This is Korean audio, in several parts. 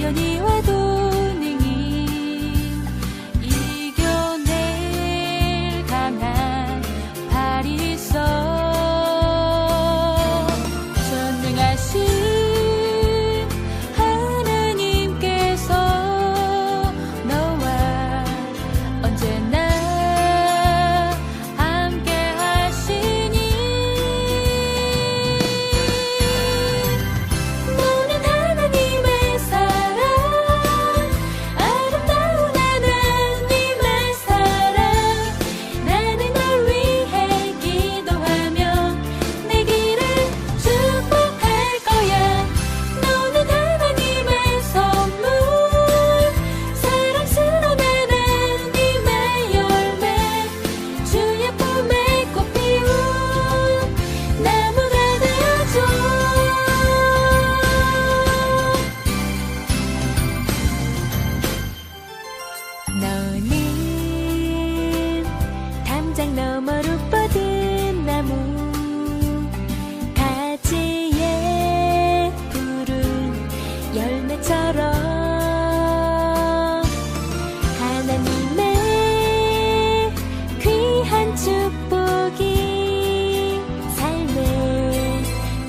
시련이 와도 능히 이겨낼 강한 발이 있어. 전능하신 하나님께서 너와 언제나 함께 하시니 너는 하나님의 사랑, 아름다운 하나님의 사랑. 나는 널 위해 기도하며 내 길을 축복할 거야. 너는 하나님의 선물, 사랑스러운 하나님의 열매, 주의 품에 꽃 피운 나무가 되어줘. 너는 담장 너머로 뻗은 나무, 가지에 푸른 열매처럼 하나님의 귀한 축복이 삶에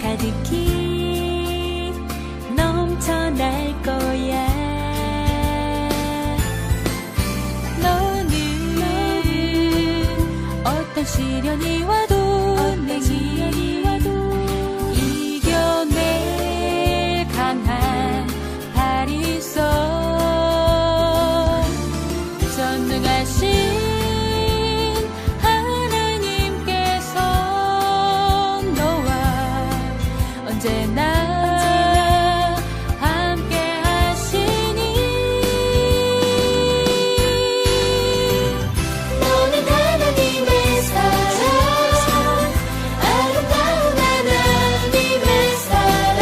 가득히 넘쳐날 거야. 너는 어떤 시련이 와도 능히 이겨낼 강한 발이 있어. 전능하신 하나님께서 너와 언제나 함께 하시니 너는 하나님의 사랑, 아름다운 하나님의 사랑.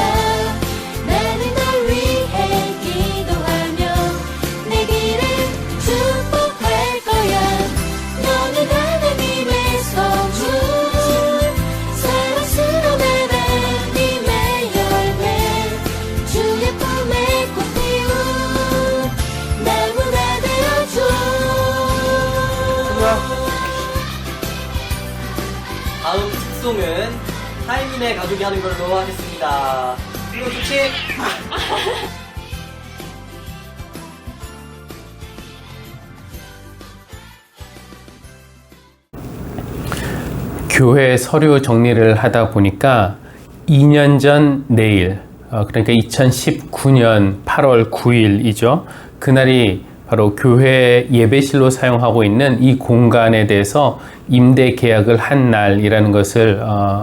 나는 널 위해 기도하며 내 길을 축복할 거야. 너는 하나님의 선물, 사랑스러운 하나님의 열매, 주의 품에 꽃 피운 나무가 되어줘. 다음 특송은 하이민의 가족이 하는 걸로 하겠습니다. 그리고 좋지? 교회 서류 정리를 하다 보니까 2년 전 내일, 그러니까 2019년 8월 9일이죠. 그날이 바로 교회 예배실로 사용하고 있는 이 공간에 대해서 임대 계약을 한 날이라는 것을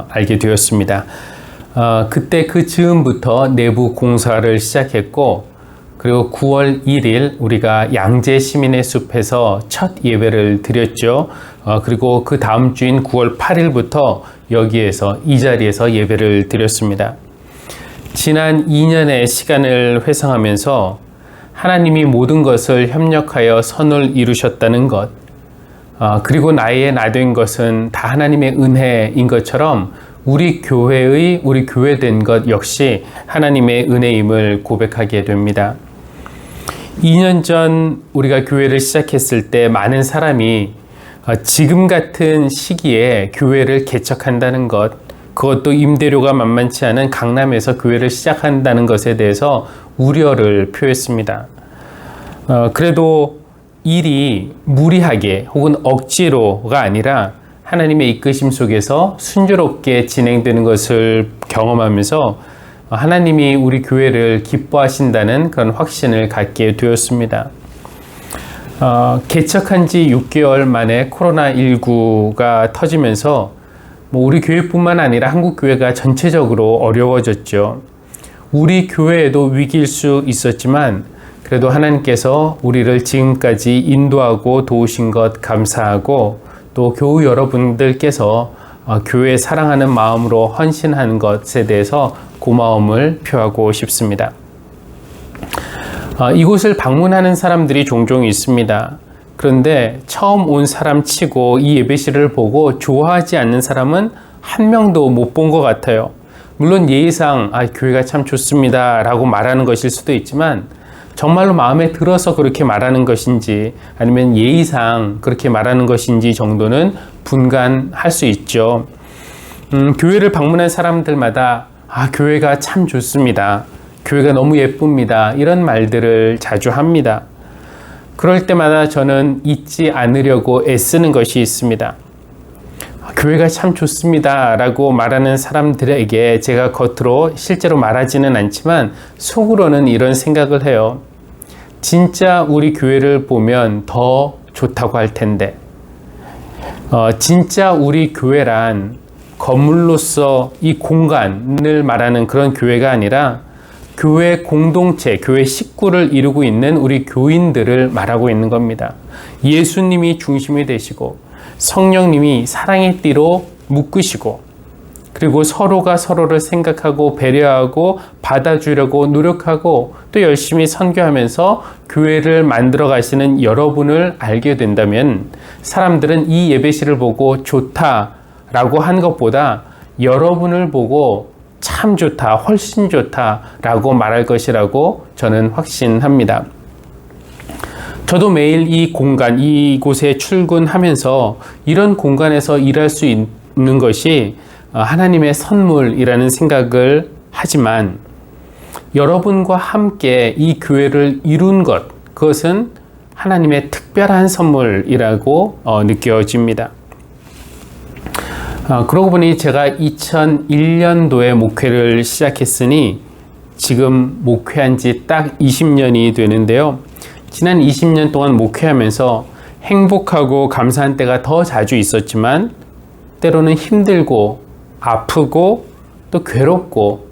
알게 되었습니다. 그때 그 즈음부터 내부 공사를 시작했고, 그리고 9월 1일 우리가 양재 시민의 숲에서 첫 예배를 드렸죠. 그리고 그 다음 주인 9월 8일부터 여기에서 이 자리에서 예배를 드렸습니다. 지난 2년의 시간을 회상하면서 하나님이 모든 것을 협력하여 선을 이루셨다는 것, 그리고 나의 나된 것은 다 하나님의 은혜인 것처럼 우리 교회된 것 역시 하나님의 은혜임을 고백하게 됩니다. 2년 전 우리가 교회를 시작했을 때 많은 사람이 지금 같은 시기에 교회를 개척한다는 것, 그것도 임대료가 만만치 않은 강남에서 교회를 시작한다는 것에 대해서 우려를 표했습니다. 그래도 일이 무리하게 혹은 억지로가 아니라 하나님의 이끄심 속에서 순조롭게 진행되는 것을 경험하면서 하나님이 우리 교회를 기뻐하신다는 그런 확신을 갖게 되었습니다. 개척한 지 6개월 만에 코로나19가 터지면서 우리 교회뿐만 아니라 한국 교회가 전체적으로 어려워졌죠. 우리 교회에도 위기일 수 있었지만 그래도 하나님께서 우리를 지금까지 인도하고 도우신 것 감사하고, 또 교우 여러분들께서 교회 사랑하는 마음으로 헌신하는 것에 대해서 고마움을 표하고 싶습니다. 이곳을 방문하는 사람들이 종종 있습니다. 그런데 처음 온 사람 치고 이 예배실을 보고 좋아하지 않는 사람은 한 명도 못 본 것 같아요. 물론 예의상 교회가 참 좋습니다 라고 말하는 것일 수도 있지만, 정말로 마음에 들어서 그렇게 말하는 것인지 아니면 예의상 그렇게 말하는 것인지 정도는 분간할 수 있죠. 교회를 방문한 사람들마다 교회가 참 좋습니다. 교회가 너무 예쁩니다. 이런 말들을 자주 합니다. 그럴 때마다 저는 잊지 않으려고 애쓰는 것이 있습니다. 교회가 참 좋습니다 라고 말하는 사람들에게 제가 겉으로 실제로 말하지는 않지만 속으로는 이런 생각을 해요. 진짜 우리 교회를 보면 더 좋다고 할 텐데, 진짜 우리 교회란 건물로서 이 공간을 말하는 그런 교회가 아니라 교회 공동체, 교회 식구를 이루고 있는 우리 교인들을 말하고 있는 겁니다. 예수님이 중심이 되시고 성령님이 사랑의 띠로 묶으시고 그리고 서로가 서로를 생각하고 배려하고 받아주려고 노력하고 또 열심히 선교하면서 교회를 만들어 가시는 여러분을 알게 된다면 사람들은 이 예배실을 보고 좋다라고 한 것보다 여러분을 보고 참 좋다, 훨씬 좋다라고 말할 것이라고 저는 확신합니다. 저도 매일 이 공간, 이곳에 출근하면서 이런 공간에서 일할 수 있는 것이 하나님의 선물이라는 생각을 하지만 여러분과 함께 이 교회를 이룬 것, 그것은 하나님의 특별한 선물이라고 느껴집니다. 그러고 보니 제가 2001년도에 목회를 시작했으니 지금 목회한 지 딱 20년이 되는데요. 지난 20년 동안 목회하면서 행복하고 감사한 때가 더 자주 있었지만 때로는 힘들고 아프고 또 괴롭고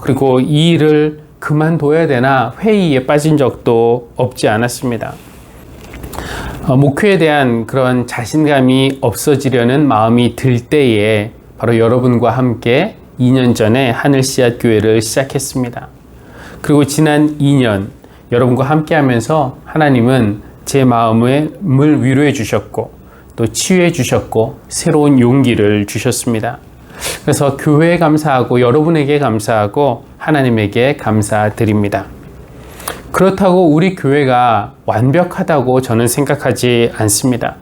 그리고 이 일을 그만둬야 되나 회의에 빠진 적도 없지 않았습니다. 목회에 대한 그런 자신감이 없어지려는 마음이 들 때에 바로 여러분과 함께 2년 전에 하늘씨앗 교회를 시작했습니다. 그리고 지난 2년 여러분과 함께 하면서 하나님은 제 마음을 위로해 주셨고 또 치유해 주셨고 새로운 용기를 주셨습니다. 그래서 교회에 감사하고 여러분에게 감사하고 하나님에게 감사드립니다. 그렇다고 우리 교회가 완벽하다고 저는 생각하지 않습니다.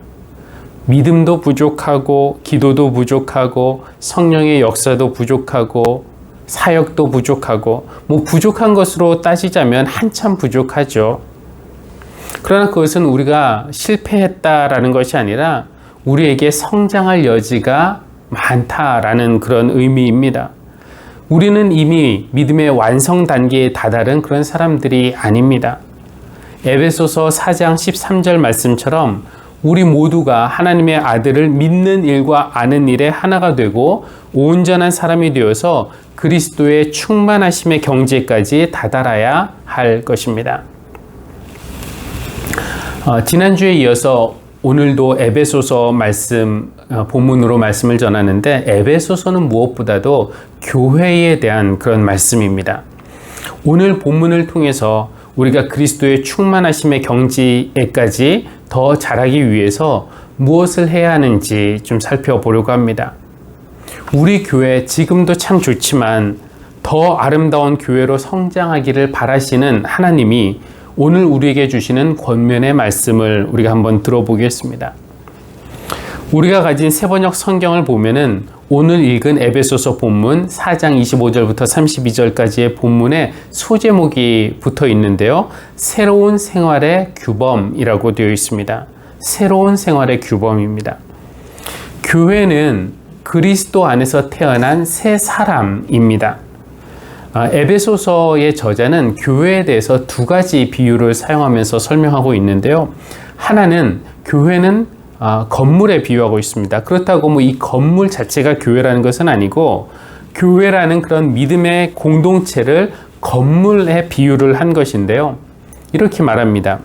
믿음도 부족하고 기도도 부족하고 성령의 역사도 부족하고 사역도 부족하고 부족한 것으로 따지자면 한참 부족하죠. 그러나 그것은 우리가 실패했다라는 것이 아니라 우리에게 성장할 여지가 많다라는 그런 의미입니다. 우리는 이미 믿음의 완성 단계에 다다른 그런 사람들이 아닙니다. 에베소서 4장 13절 말씀처럼 우리 모두가 하나님의 아들을 믿는 일과 아는 일에 하나가 되고 온전한 사람이 되어서 그리스도의 충만하심의 경지까지 다다라야 할 것입니다. 지난주에 이어서 오늘도 에베소서 말씀 본문으로 말씀을 전하는데 에베소서는 무엇보다도 교회에 대한 그런 말씀입니다. 오늘 본문을 통해서 우리가 그리스도의 충만하심의 경지에까지 더 자라기 위해서 무엇을 해야 하는지 좀 살펴보려고 합니다. 우리 교회 지금도 참 좋지만 더 아름다운 교회로 성장하기를 바라시는 하나님이 오늘 우리에게 주시는 권면의 말씀을 우리가 한번 들어보겠습니다. 우리가 가진 세번역 성경을 보면은 오늘 읽은 에베소서 본문 4장 25절부터 32절까지의 본문에 소제목이 붙어 있는데요. 새로운 생활의 규범이라고 되어 있습니다. 새로운 생활의 규범입니다. 교회는 그리스도 안에서 태어난 새 사람입니다. 에베소서의 저자는 교회에 대해서 두 가지 비유를 사용하면서 설명하고 있는데요. 하나는 교회는 건물에 비유하고 있습니다. 그렇다고 이 건물 자체가 교회라는 것은 아니고 교회라는 그런 믿음의 공동체를 건물에 비유를 한 것인데요. 이렇게 말합니다.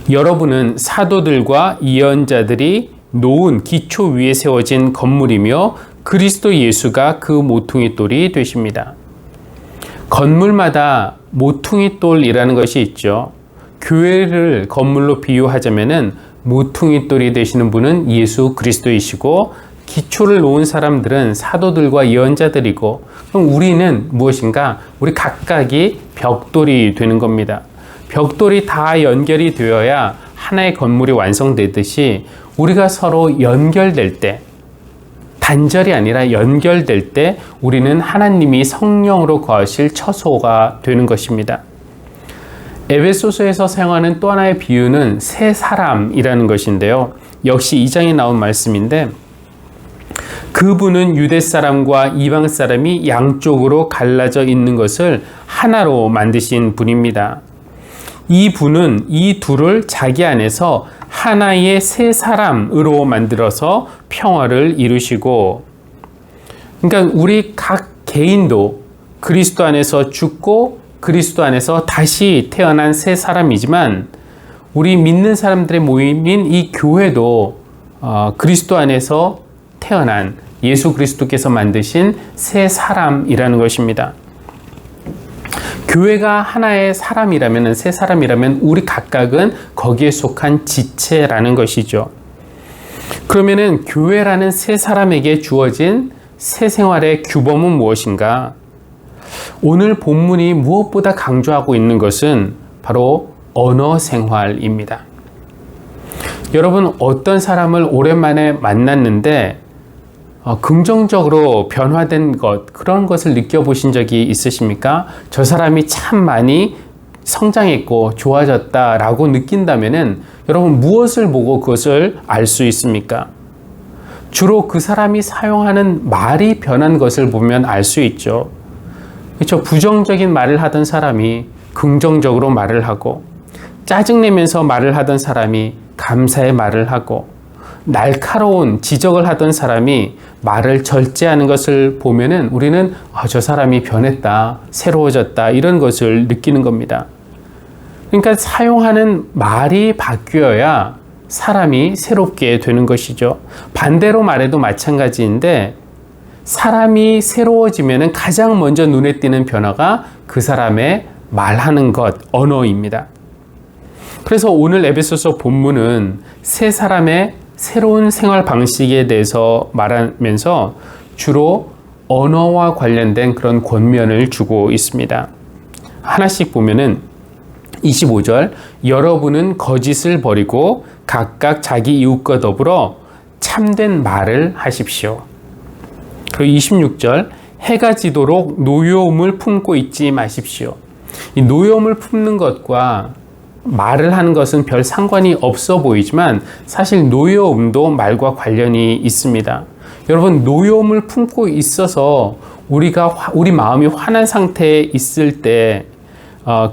여러분은 사도들과 예언자들이 놓은 기초 위에 세워진 건물이며 그리스도 예수가 그 모퉁이 돌이 되십니다. 건물마다 모퉁이 돌이라는 것이 있죠. 교회를 건물로 비유하자면은 모퉁이 돌이 되시는 분은 예수 그리스도이시고 기초를 놓은 사람들은 사도들과 예언자들이고, 그럼 우리는 무엇인가? 우리 각각이 벽돌이 되는 겁니다. 벽돌이 다 연결이 되어야 하나의 건물이 완성되듯이 우리가 서로 연결될 때, 단절이 아니라 연결될 때 우리는 하나님이 성령으로 거하실 처소가 되는 것입니다. 에베소서에서 사용하는 또 하나의 비유는 세 사람이라는 것인데요. 역시 2장에 나온 말씀인데, 그분은 유대 사람과 이방 사람이 양쪽으로 갈라져 있는 것을 하나로 만드신 분입니다. 이 분은 이 둘을 자기 안에서 하나의 세 사람으로 만들어서 평화를 이루시고, 그러니까 우리 각 개인도 그리스도 안에서 죽고 그리스도 안에서 다시 태어난 세 사람이지만, 우리 믿는 사람들의 모임인 이 교회도 그리스도 안에서 태어난 예수 그리스도께서 만드신 세 사람이라는 것입니다. 교회가 하나의 사람이라면, 세 사람이라면 우리 각각은 거기에 속한 지체라는 것이죠. 그러면은 교회라는 세 사람에게 주어진 새 생활의 규범은 무엇인가? 오늘 본문이 무엇보다 강조하고 있는 것은 바로 언어 생활입니다. 여러분, 어떤 사람을 오랜만에 만났는데 긍정적으로 변화된 것, 그런 것을 느껴보신 적이 있으십니까? 저 사람이 참 많이 성장했고 좋아졌다라고 느낀다면은 여러분, 무엇을 보고 그것을 알 수 있습니까? 주로 그 사람이 사용하는 말이 변한 것을 보면 알 수 있죠. 그렇죠? 부정적인 말을 하던 사람이 긍정적으로 말을 하고, 짜증내면서 말을 하던 사람이 감사의 말을 하고, 날카로운 지적을 하던 사람이 말을 절제하는 것을 보면은 우리는 저 사람이 변했다, 새로워졌다, 이런 것을 느끼는 겁니다. 그러니까 사용하는 말이 바뀌어야 사람이 새롭게 되는 것이죠. 반대로 말해도 마찬가지인데, 사람이 새로워지면은 가장 먼저 눈에 띄는 변화가 그 사람의 말하는 것, 언어입니다. 그래서 오늘 에베소서 본문은 세 사람의 새로운 생활 방식에 대해서 말하면서 주로 언어와 관련된 그런 권면을 주고 있습니다. 하나씩 보면은 25절, 여러분은 거짓을 버리고 각각 자기 이웃과 더불어 참된 말을 하십시오. 그리고 26절, 해가 지도록 노여움을 품고 있지 마십시오. 이 노여움을 품는 것과 말을 하는 것은 별 상관이 없어 보이지만 사실 노여움도 말과 관련이 있습니다. 여러분, 노여움을 품고 있어서 우리 마음이 화난 상태에 있을 때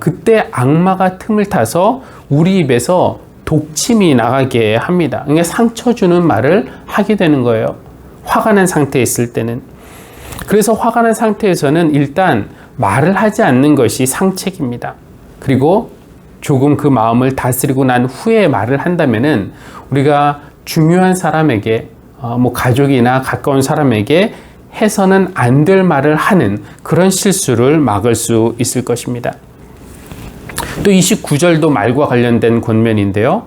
그때 악마가 틈을 타서 우리 입에서 독침이 나가게 합니다. 그러니까 상처 주는 말을 하게 되는 거예요. 화가 난 상태에 있을 때는. 그래서 화가 난 상태에서는 일단 말을 하지 않는 것이 상책입니다. 그리고 조금 그 마음을 다스리고 난 후에 말을 한다면은 우리가 중요한 사람에게, 가족이나 가까운 사람에게 해서는 안 될 말을 하는 그런 실수를 막을 수 있을 것입니다. 또 29절도 말과 관련된 권면인데요.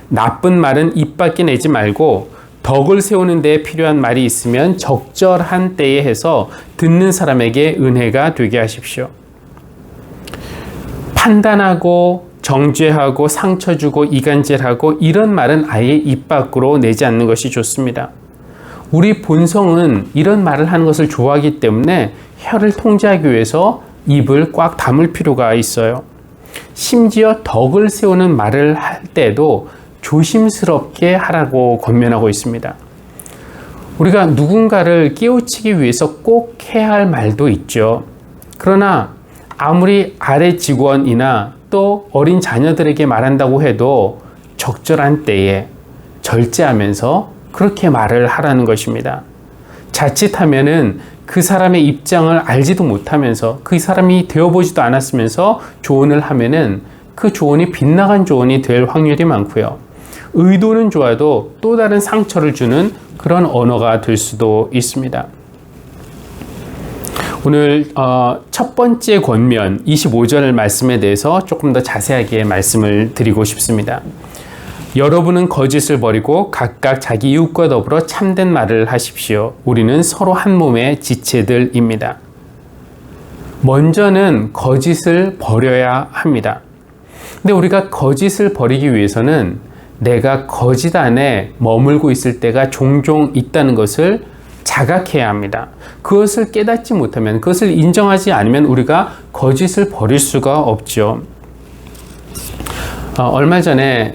나쁜 말은 입 밖에 내지 말고 덕을 세우는 데에 필요한 말이 있으면 적절한 때에 해서 듣는 사람에게 은혜가 되게 하십시오. 판단하고 정죄하고 상처 주고 이간질하고 이런 말은 아예 입 밖으로 내지 않는 것이 좋습니다. 우리 본성은 이런 말을 하는 것을 좋아하기 때문에 혀를 통제하기 위해서 입을 꽉 다물 필요가 있어요. 심지어 덕을 세우는 말을 할 때도 조심스럽게 하라고 권면하고 있습니다. 우리가 누군가를 깨우치기 위해서 꼭 해야 할 말도 있죠. 그러나 아무리 아래 직원이나 또 어린 자녀들에게 말한다고 해도 적절한 때에 절제하면서 그렇게 말을 하라는 것입니다. 자칫하면은 그 사람의 입장을 알지도 못하면서 그 사람이 되어보지도 않았으면서 조언을 하면은 그 조언이 빗나간 조언이 될 확률이 많고요. 의도는 좋아도 또 다른 상처를 주는 그런 언어가 될 수도 있습니다. 오늘 첫 번째 권면 25절 말씀에 대해서 조금 더 자세하게 말씀을 드리고 싶습니다. 여러분은 거짓을 버리고 각각 자기 이웃과 더불어 참된 말을 하십시오. 우리는 서로 한 몸의 지체들입니다. 먼저는 거짓을 버려야 합니다. 근데 우리가 거짓을 버리기 위해서는 내가 거짓 안에 머물고 있을 때가 종종 있다는 것을 자각해야 합니다. 그것을 깨닫지 못하면, 그것을 인정하지 않으면 우리가 거짓을 버릴 수가 없죠. 얼마 전에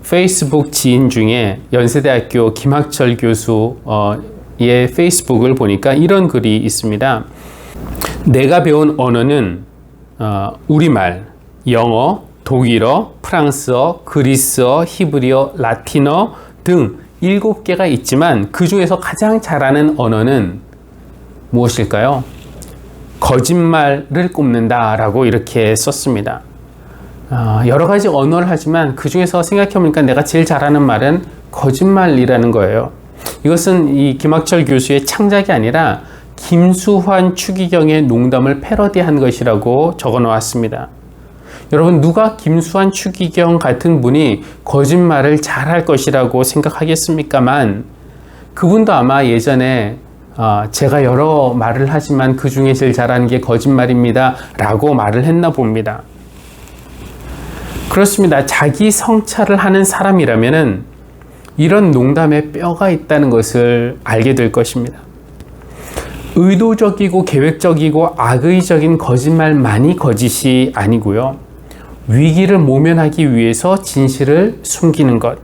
페이스북 지인 중에 연세대학교 김학철 교수의 페이스북을 보니까 이런 글이 있습니다. 내가 배운 언어는 우리말, 영어, 독일어, 프랑스어, 그리스어, 히브리어, 라틴어 등 7개가 있지만 그 중에서 가장 잘하는 언어는 무엇일까요? 거짓말을 꼽는다 라고 이렇게 썼습니다. 여러 가지 언어를 하지만 그 중에서 생각해보니까 내가 제일 잘하는 말은 거짓말이라는 거예요. 이것은 이 김학철 교수의 창작이 아니라 김수환 추기경의 농담을 패러디한 것이라고 적어 놓았습니다. 여러분, 누가 김수환 추기경 같은 분이 거짓말을 잘할 것이라고 생각하겠습니까만, 그분도 아마 예전에 제가 여러 말을 하지만 그 중에 제일 잘하는 게 거짓말입니다 라고 말을 했나 봅니다. 그렇습니다. 자기 성찰을 하는 사람이라면은 이런 농담에 뼈가 있다는 것을 알게 될 것입니다. 의도적이고 계획적이고 악의적인 거짓말만이 거짓이 아니고요. 위기를 모면하기 위해서 진실을 숨기는 것,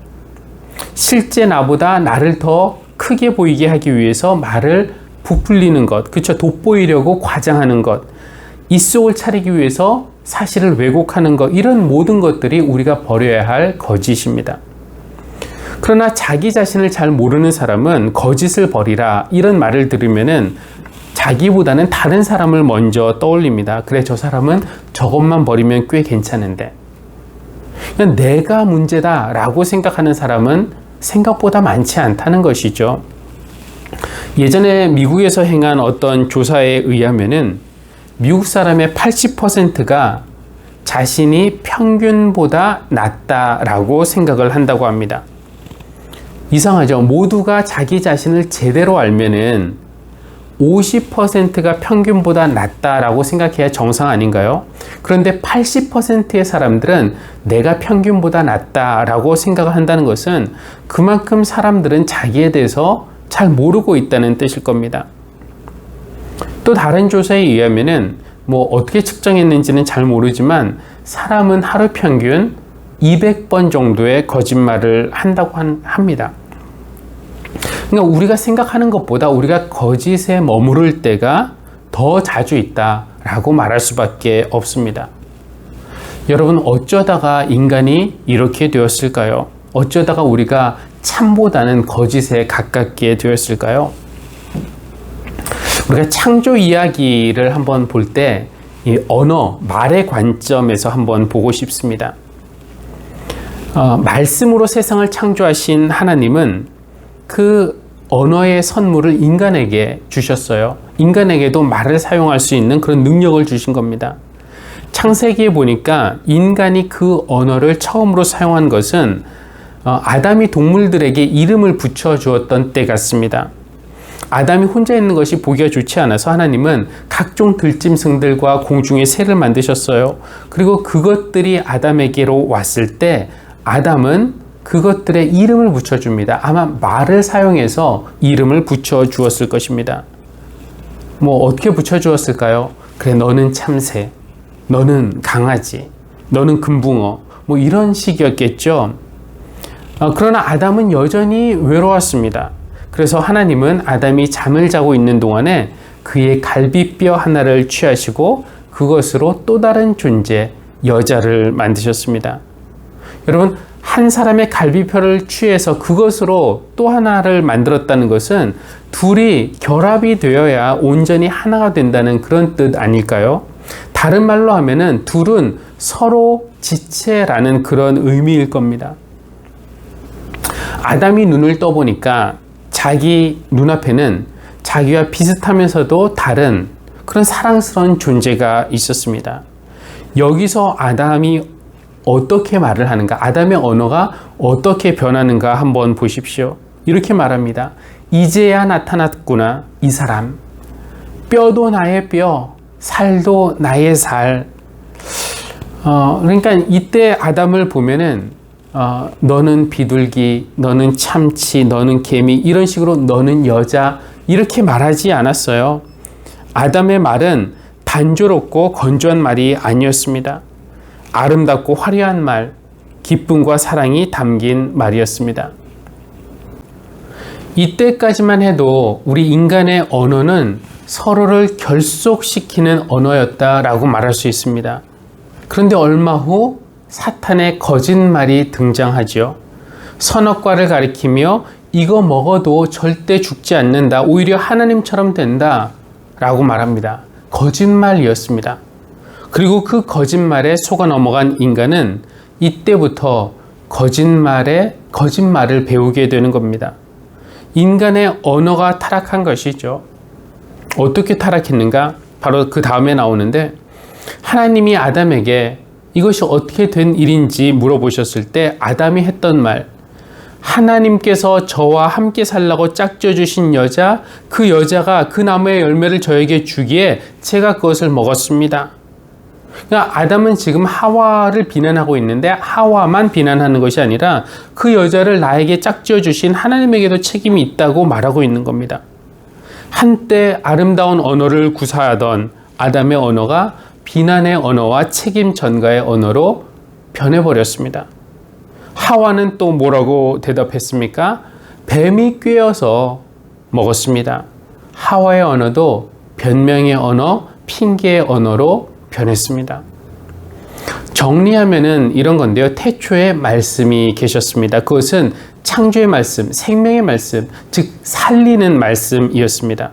실제 나보다 나를 더 크게 보이게 하기 위해서 말을 부풀리는 것, 그쵸? 돋보이려고 과장하는 것, 입속을 차리기 위해서 사실을 왜곡하는 것, 이런 모든 것들이 우리가 버려야 할 거짓입니다. 그러나 자기 자신을 잘 모르는 사람은 거짓을 버리라 이런 말을 들으면은 자기보다는 다른 사람을 먼저 떠올립니다. 그래, 저 사람은 저것만 버리면 꽤 괜찮은데. 그냥 내가 문제다 라고 생각하는 사람은 생각보다 많지 않다는 것이죠. 예전에 미국에서 행한 어떤 조사에 의하면은 미국 사람의 80%가 자신이 평균보다 낫다라고 생각을 한다고 합니다. 이상하죠? 모두가 자기 자신을 제대로 알면은 50%가 평균보다 낫다라고 생각해야 정상 아닌가요? 그런데 80%의 사람들은 내가 평균보다 낫다라고 생각을 한다는 것은 그만큼 사람들은 자기에 대해서 잘 모르고 있다는 뜻일 겁니다. 또 다른 조사에 의하면은 어떻게 측정했는지는 잘 모르지만 사람은 하루 평균 200번 정도의 거짓말을 한다고 합니다. 그러니까 우리가 생각하는 것보다 우리가 거짓에 머무를 때가 더 자주 있다라고 말할 수밖에 없습니다. 여러분, 어쩌다가 인간이 이렇게 되었을까요? 어쩌다가 우리가 참보다는 거짓에 가깝게 되었을까요? 우리가 창조 이야기를 한번 볼 때 이 언어, 말의 관점에서 한번 보고 싶습니다. 말씀으로 세상을 창조하신 하나님은 그 언어의 선물을 인간에게 주셨어요. 인간에게도 말을 사용할 수 있는 그런 능력을 주신 겁니다. 창세기에 보니까 인간이 그 언어를 처음으로 사용한 것은 아담이 동물들에게 이름을 붙여주었던 때 같습니다. 아담이 혼자 있는 것이 보기가 좋지 않아서 하나님은 각종 들짐승들과 공중의 새를 만드셨어요. 그리고 그것들이 아담에게로 왔을 때 아담은 그것들의 이름을 붙여줍니다. 아마 말을 사용해서 이름을 붙여주었을 것입니다. 어떻게 붙여주었을까요? 그래, 너는 참새, 너는 강아지, 너는 금붕어, 이런 식이었겠죠. 그러나 아담은 여전히 외로웠습니다. 그래서 하나님은 아담이 잠을 자고 있는 동안에 그의 갈비뼈 하나를 취하시고 그것으로 또 다른 존재, 여자를 만드셨습니다. 여러분, 한 사람의 갈비뼈를 취해서 그것으로 또 하나를 만들었다는 것은 둘이 결합이 되어야 온전히 하나가 된다는 그런 뜻 아닐까요? 다른 말로 하면은 둘은 서로 지체라는 그런 의미일 겁니다. 아담이 눈을 떠보니까 자기 눈앞에는 자기와 비슷하면서도 다른 그런 사랑스러운 존재가 있었습니다. 여기서 아담이 어떻게 말을 하는가, 아담의 언어가 어떻게 변하는가 한번 보십시오. 이렇게 말합니다. 이제야 나타났구나 이 사람. 뼈도 나의 뼈, 살도 나의 살. 그러니까 이때 아담을 보면은 너는 비둘기, 너는 참치, 너는 개미, 이런 식으로 너는 여자, 이렇게 말하지 않았어요. 아담의 말은 단조롭고 건조한 말이 아니었습니다. 아름답고 화려한 말, 기쁨과 사랑이 담긴 말이었습니다. 이때까지만 해도 우리 인간의 언어는 서로를 결속시키는 언어였다라고 말할 수 있습니다. 그런데 얼마 후 사탄의 거짓말이 등장하죠. 선악과를 가리키며 이거 먹어도 절대 죽지 않는다, 오히려 하나님처럼 된다 라고 말합니다. 거짓말이었습니다. 그리고 그 거짓말에 속아 넘어간 인간은 이때부터 거짓말을 배우게 되는 겁니다. 인간의 언어가 타락한 것이죠. 어떻게 타락했는가? 바로 그 다음에 나오는데, 하나님이 아담에게 이것이 어떻게 된 일인지 물어보셨을 때 아담이 했던 말, 하나님께서 저와 함께 살라고 짝져 주신 여자, 그 여자가 그 나무의 열매를 저에게 주기에 제가 그것을 먹었습니다. 그러니까 아담은 지금 하와를 비난하고 있는데 하와만 비난하는 것이 아니라 그 여자를 나에게 짝지어 주신 하나님에게도 책임이 있다고 말하고 있는 겁니다. 한때 아름다운 언어를 구사하던 아담의 언어가 비난의 언어와 책임 전가의 언어로 변해버렸습니다. 하와는 또 뭐라고 대답했습니까? 뱀이 꿰어서 먹었습니다. 하와의 언어도 변명의 언어, 핑계의 언어로 변했습니다. 정리하면은 이런 건데요. 태초에 말씀이 계셨습니다. 그것은 창조의 말씀, 생명의 말씀, 즉 살리는 말씀이었습니다.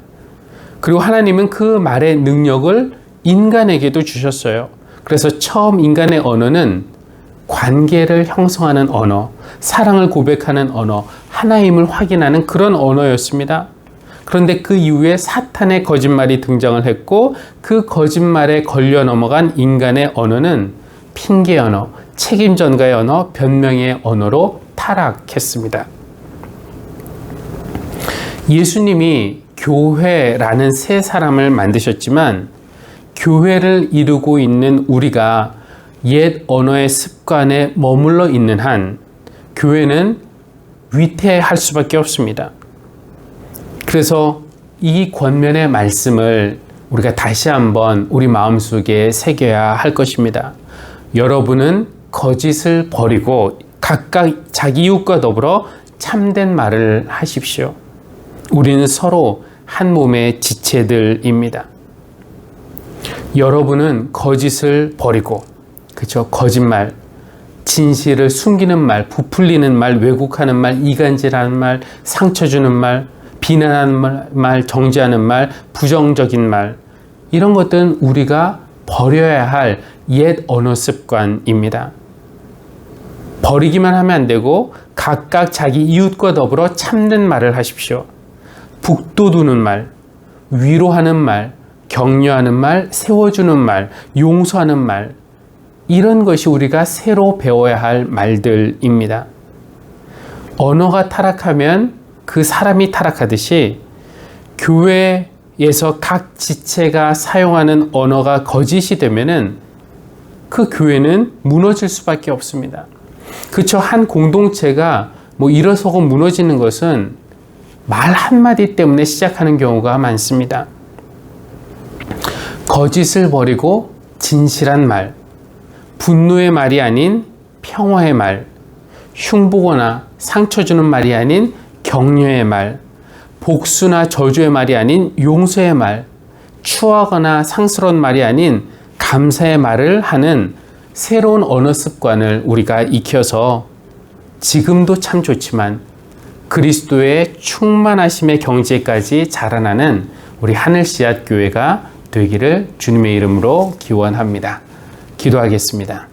그리고 하나님은 그 말의 능력을 인간에게도 주셨어요. 그래서 처음 인간의 언어는 관계를 형성하는 언어, 사랑을 고백하는 언어, 하나임을 확인하는 그런 언어였습니다. 그런데 그 이후에 사탄의 거짓말이 등장을 했고, 그 거짓말에 걸려 넘어간 인간의 언어는 핑계 언어, 책임 전가의 언어, 변명의 언어로 타락했습니다. 예수님이 교회라는 새 사람을 만드셨지만, 교회를 이루고 있는 우리가 옛 언어의 습관에 머물러 있는 한 교회는 위태할 수밖에 없습니다. 그래서 이 권면의 말씀을 우리가 다시 한번 우리 마음속에 새겨야 할 것입니다. 여러분은 거짓을 버리고 각각 자기 이웃과 더불어 참된 말을 하십시오. 우리는 서로 한 몸의 지체들입니다. 여러분은 거짓을 버리고, 그렇죠? 거짓말, 진실을 숨기는 말, 부풀리는 말, 왜곡하는 말, 이간질하는 말, 상처 주는 말, 비난하는 말, 정죄하는 말, 부정적인 말, 이런 것들은 우리가 버려야 할 옛 언어 습관입니다. 버리기만 하면 안 되고 각각 자기 이웃과 더불어 참된 말을 하십시오. 북돋우는 말, 위로하는 말, 격려하는 말, 세워주는 말, 용서하는 말, 이런 것이 우리가 새로 배워야 할 말들입니다. 언어가 타락하면 그 사람이 타락하듯이 교회에서 각 지체가 사용하는 언어가 거짓이 되면은 그 교회는 무너질 수밖에 없습니다. 그렇죠. 한 공동체가 일어서고 무너지는 것은 말 한마디 때문에 시작하는 경우가 많습니다. 거짓을 버리고 진실한 말, 분노의 말이 아닌 평화의 말, 흉보거나 상처 주는 말이 아닌 격려의 말, 복수나 저주의 말이 아닌 용서의 말, 추하거나 상스러운 말이 아닌 감사의 말을 하는 새로운 언어 습관을 우리가 익혀서 지금도 참 좋지만 그리스도의 충만하심의 경지까지 자라나는 우리 하늘씨앗 교회가 되기를 주님의 이름으로 기원합니다. 기도하겠습니다.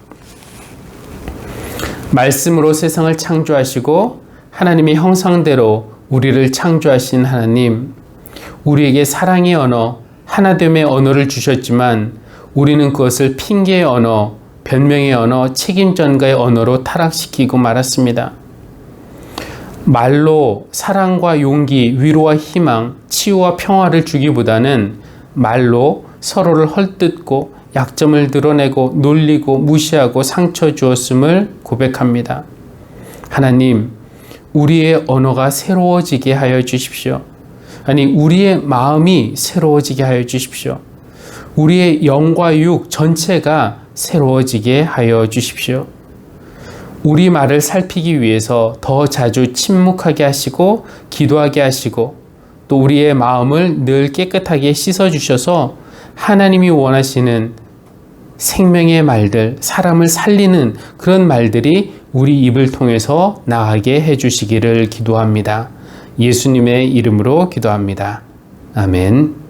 말씀으로 세상을 창조하시고 하나님의 형상대로 우리를 창조하신 하나님, 우리에게 사랑의 언어, 하나됨의 언어를 주셨지만 우리는 그것을 핑계의 언어, 변명의 언어, 책임전가의 언어로 타락시키고 말았습니다. 말로 사랑과 용기, 위로와 희망, 치유와 평화를 주기보다는 말로 서로를 헐뜯고 약점을 드러내고 놀리고 무시하고 상처 주었음을 고백합니다. 하나님, 우리의 언어가 새로워지게 하여 주십시오. 아니, 우리의 마음이 새로워지게 하여 주십시오. 우리의 영과 육 전체가 새로워지게 하여 주십시오. 우리 말을 살피기 위해서 더 자주 침묵하게 하시고 기도하게 하시고 또 우리의 마음을 늘 깨끗하게 씻어주셔서 하나님이 원하시는 생명의 말들, 사람을 살리는 그런 말들이 우리 입을 통해서 나가게 해주시기를 기도합니다. 예수님의 이름으로 기도합니다. 아멘.